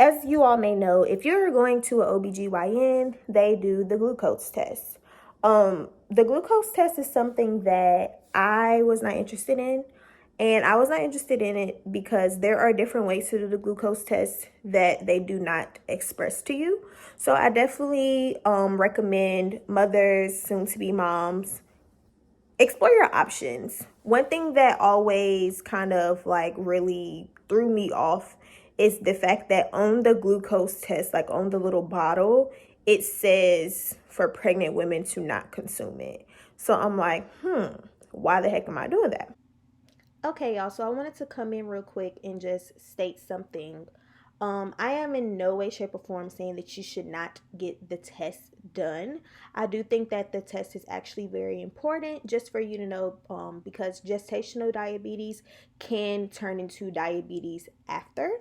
As you all may know, if you're going to an OBGYN, they do the glucose test. The glucose test is something that I was not interested in. And I was not interested in it because there are different ways to do the glucose test that they do not express to you. So I definitely recommend mothers, soon-to-be moms, explore your options. One thing that always kind of like really threw me off is the fact that on the glucose test, like on the little bottle, it says for pregnant women to not consume it. So I'm like, why the heck am I doing that? Okay, y'all, so I wanted to come in real quick and just state something. I am in no way, shape, or form saying that you should not get the test done. I do think that the test is actually very important just for you to know, because gestational diabetes can turn into diabetes after.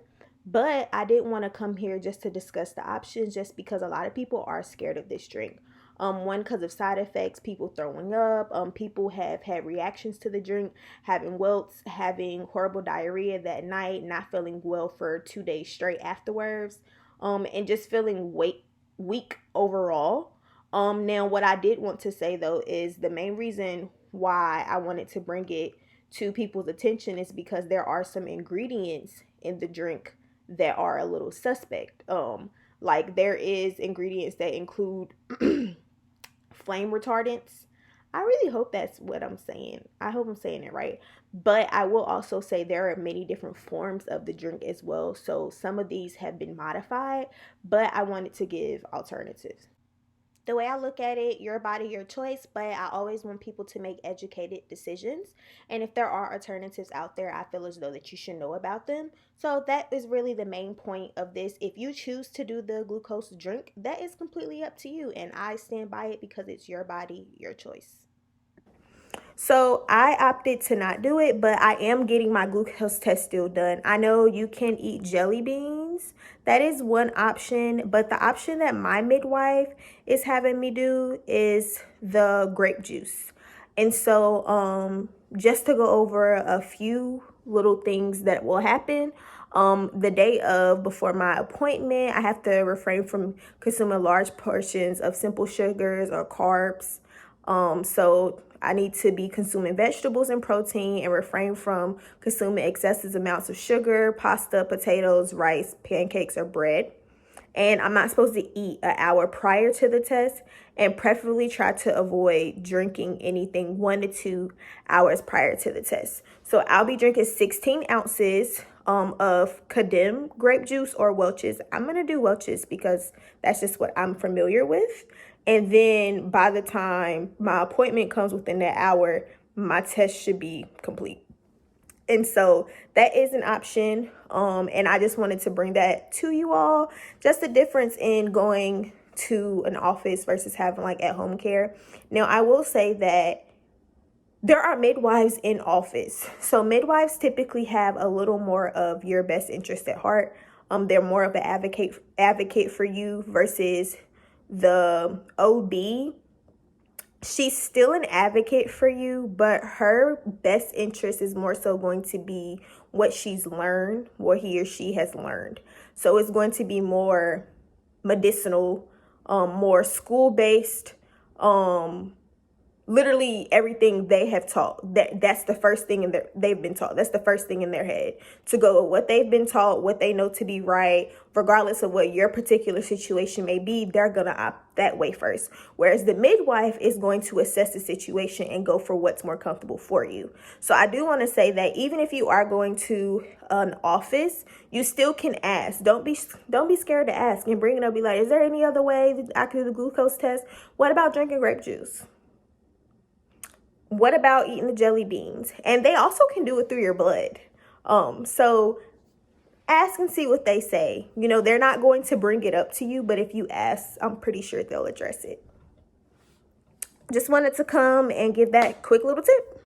But I didn't want to come here just to discuss the options, just because a lot of people are scared of this drink. One, because of side effects, people throwing up. People have had reactions to the drink, having welts, having horrible diarrhea that night, not feeling well for 2 days straight afterwards, and just feeling weak overall. Now, what I did want to say though is the main reason why I wanted to bring it to people's attention is because there are some ingredients in the drink that are a little suspect. Like there is ingredients that include flame retardants. I really hope that's what I'm saying. I hope I'm saying it right. But I will also say there are many different forms of the drink as well. So some of these have been modified, but I wanted to give alternatives. The way I look at it, your body, your choice, but I always want people to make educated decisions. And if there are alternatives out there, I feel as though that you should know about them. So that is really the main point of this. If you choose to do the glucose drink, that is completely up to you. And I stand by it because it's your body, your choice. So I opted to not do it, but I am getting my glucose test still done. I know you can eat jelly beans. That is one option, but the option that my midwife is having me do is the grape juice. And so just to go over a few little things that will happen. The day of before my appointment, I have to refrain from consuming large portions of simple sugars or carbs. So I need to be consuming vegetables and protein and refrain from consuming excessive amounts of sugar, pasta, potatoes, rice, pancakes, or bread. And I'm not supposed to eat an hour prior to the test, and preferably try to avoid drinking anything 1 to 2 hours prior to the test. So I'll be drinking 16 ounces of Cadem grape juice or Welch's. I'm going to do Welch's because that's just what I'm familiar with. And then by the time my appointment comes within that hour, my test should be complete. And so that is an option. And I just wanted to bring that to you all. Just the difference in going to an office versus having like at home care. Now, I will say that there are midwives in office. So midwives typically have a little more of your best interest at heart. They're more of an advocate for you versus the OB. She's still an advocate for you, but her best interest is more so going to be what she's learned, what he or she has learned. So it's going to be more medicinal, more school-based, literally everything they have taught. That's the first thing they've been taught. That's the first thing in their head, to go with what they've been taught, what they know to be right, regardless of what your particular situation may be. They're gonna opt that way first. Whereas the midwife is going to assess the situation and go for what's more comfortable for you. So I do want to say that even if you are going to an office, you still can ask. Don't be scared to ask and bring it up. Be like, is there any other way that I can do the glucose test? What about drinking grape juice? What about eating the jelly beans? And they also can do it through your blood. So ask and see what they say. You know, they're not going to bring it up to you, but if you ask, I'm pretty sure they'll address it. Just wanted to come and give that quick little tip.